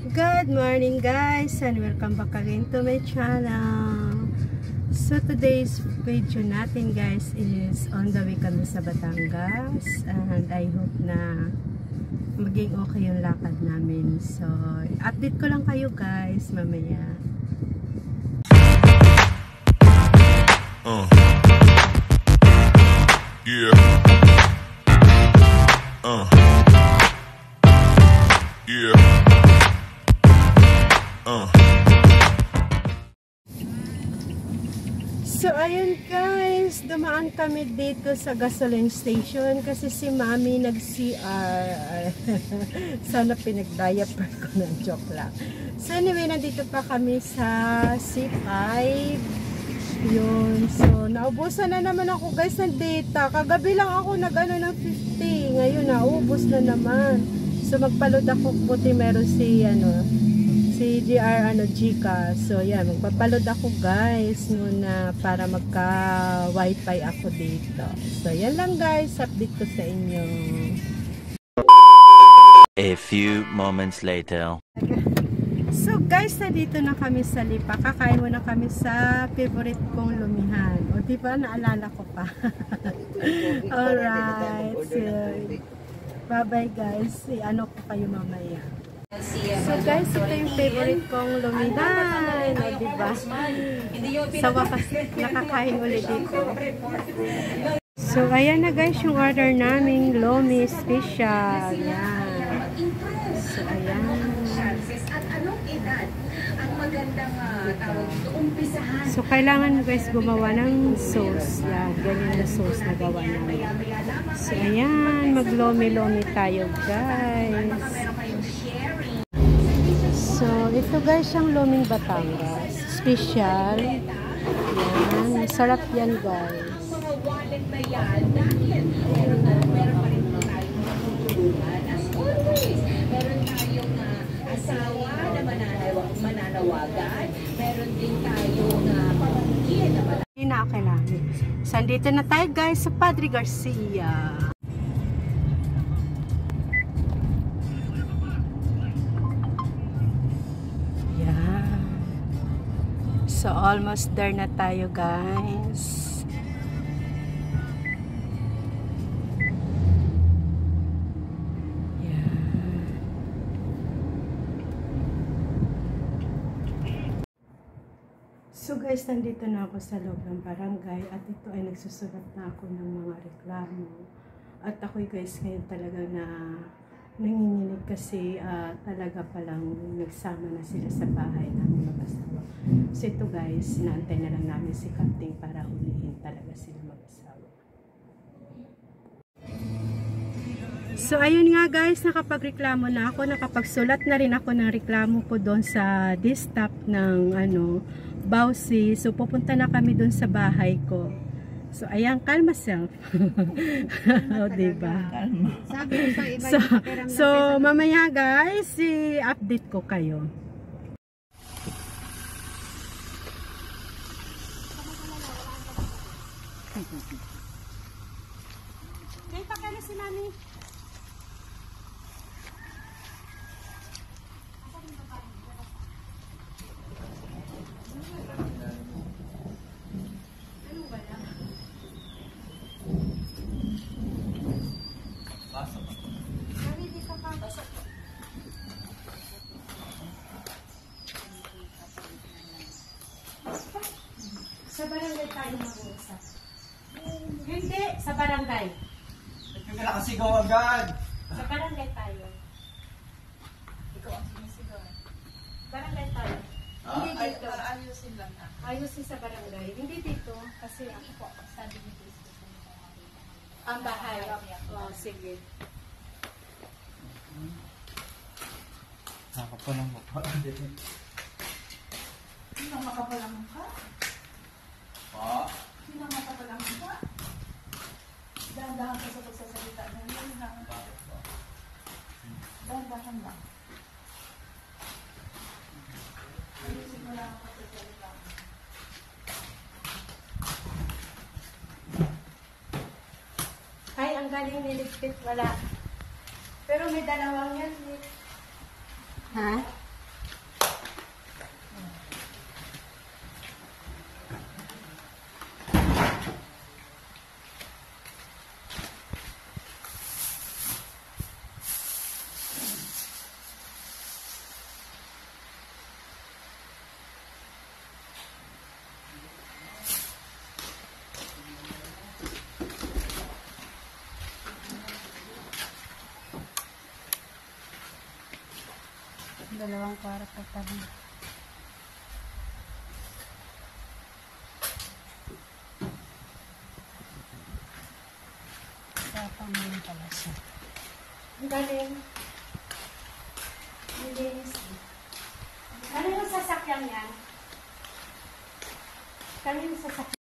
Good morning guys and welcome back again to my channel. So today's video natin guys is on the way kami sa Batangas and I hope na maging okay yung lakad namin. So update ko lang kayo guys mamaya. Yeah. Yeah. So ayun guys, dumaan kami dito sa gasoline station kasi si Mami nag-CR. Sana pinag-diaper ko ng joke lang. So anyway, nandito pa kami sa C5. Yun. So naubusan na naman ako guys ng data. Kagabi lang ako nag-ano ng 50. Ngayon naubos na naman. So magpaload ako puti meron si GR Gcash. So yan, magpapaload ako guys muna para magka wifi ako dito. So yan lang guys, update ko sa inyo. A few moments later. So guys, nandito na kami sa Lipa. Kakain muna kami sa favorite kong lumihan. O diba, naalala ko pa. Alright. So, bye bye guys. Ano ko kayo mamaya. So guys, ito yung favorite kong lumihan. O diba? Sa wakas, nakakain ulit dito. So ayan na guys yung order naming Lomi Special. Yan. So ayan. So kailangan guys gumawa ng sauce. Yan, ganyan na sauce na gawa namin. So ayan, mag-lomi-lomi tayo guys. So ito guys yung Loming Batangas. Special. Yan, masarap yan guys. Asawa na mananawagan. Meron din tayong pamangkin na mananawagan. Hindi na okay namin. So, andito na tayo guys sa Padre Garcia. Yeah. So, almost there na tayo guys. So guys, nandito na ako sa loob ng barangay at ito ay nagsusulat na ako ng mga reklamo. At ako guys ngayon talaga na nanginginig kasi talaga palang nagsama na sila sa bahay namin mag-asawa. So ito guys, inaantay na lang namin si Captain para hulihin talaga sila mag-asawa. So ayun nga guys, nakapagreklamo na ako, nakapagsulat na rin ako ng reklamo ko doon sa distaff ng Bausi. So pupunta na kami doon sa bahay ko. So ayan, calm myself. O diba? So mamaya guys, i-update ko kayo. May pakala si Mami. Sa barangay tayo mag-uusap. Hindi, sa barangay. Ba't ka nakasigaw agad? Sa barangay tayo. Ikaw ang sinisigaw. Barangay tayo. Hindi dito. Ayusin lang na. Ayusin sa barangay. Hindi dito. Kasi ako po, sabi ni Chris. Ang bahay. Oh, sige. Nakapalang mukha. Sino makapalang mukha? Pa? Sino makapalang mukha? Dahan-dahan ka sa pagsasalita na yun. Bakit ba? Dahan-dahan lang. Ayusin mo lang ang pagsasalita. Ay, ang galing niligpit. Wala. Pero may dalawang yan. Ha? Dalawang kwarto pa rin. Sapang din pala siya. Ang galing. Ang linis. Ano yung sasakyan yan? Kano yung sasakyan?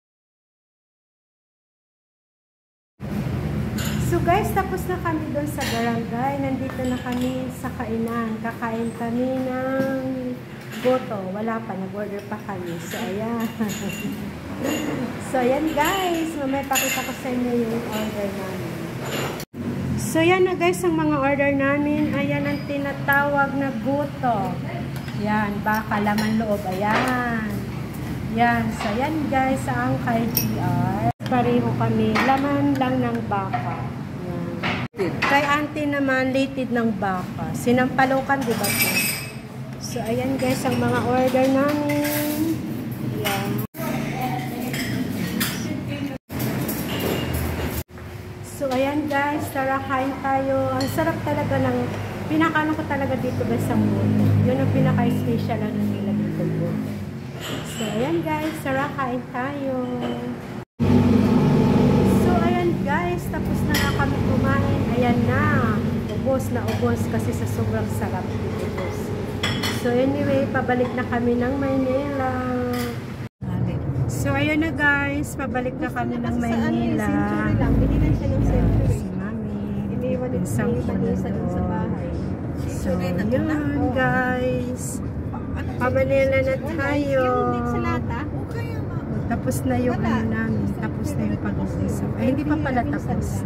So guys, tapos na kami doon sa barangay. Nandito na kami sa kainan. Kakain kami ng goto. Wala pa, nag-order pa kami. So ayan. So ayan guys, mamaya pakita ko sa inyo yung order namin. So yan na guys, ang mga order namin. Ayan ang tinatawag na goto. Yan, baka laman loob. Ayan. Yan. So yan guys, ang kay GR. Pareho kami. Laman lang ng baka. Kay auntie naman, litid ng baka. Sinampalokan, di ba po? So, ayan guys, ang mga order namin. Ayan. So, ayan guys, tara kain tayo. Ang sarap talaga ng, pinakaano ko talaga dito guys sa mood. Yun ang pinaka-special ano nila dito po. So, ayan guys, tara kain tayo. Guys, tapos na kami kumain. Ayan na. Ubos kasi sa sobrang sarap. Ubos. So anyway, pabalik na kami ng Maynila. So ayun na guys, pabalik na kami ng Maynila. Si Mami. Pinsang ko sa bahay. So yun guys. Pa-Manila na tayo. Tapos na yung ano namin, tapos na yung pag-usap. Ay, hindi pa pala tapos.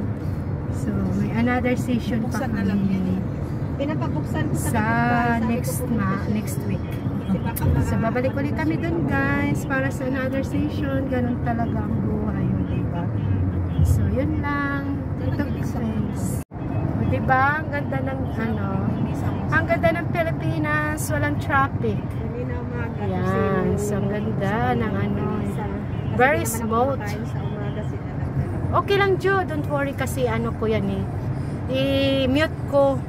So, may another session pa kami sa next week. So, babalik ulit kami dun guys, para sa another session. Ganun talaga ang buhay, diba? So, yun lang. Ito guys. Diba? Ang ganda ng ang ganda ng Pilipinas, walang traffic. Yan, so ang ganda ng very smooth. Okay lang Jo, don't worry kasi ko yan i-mute ko.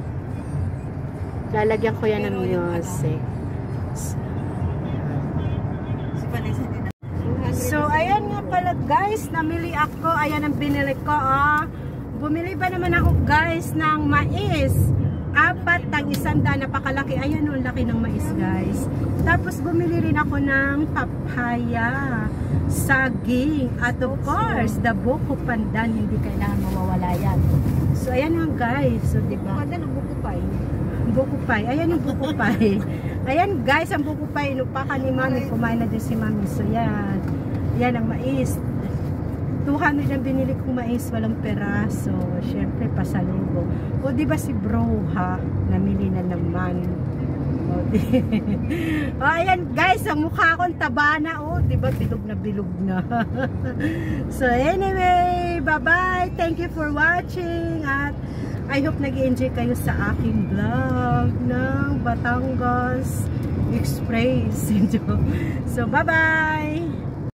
Lalagyan ko yan ng music. So ayan nga pala guys, namili ako. Ayan ang binili ko. Bumili ba naman ako guys ng mais. 4 ang 100, napakalaki. Ayan o, laki ng mais guys. Tapos bumili rin ako ng papaya, saging, at of course the buko pandan, hindi kailangan mawawala yan. So ayan nga guys, so diba? Pandan ang buko pie. Buko pie, ayan yung buko pie. Ayan guys, ang buko pie, inupakan ni Mami, kumain na din si Mami. So yan, yan ang mais. 200 ang binili kong mais, walang peraso. Syempre, pasalubong. O, diba si bro, ha? Namili na naman. O, o ayan, guys, ang mukha akong taba na. O, diba, bilog na bilog na. So, anyway, bye-bye. Thank you for watching. At I hope nag-enjoy kayo sa aking vlog ng Batangas Express. So, bye-bye.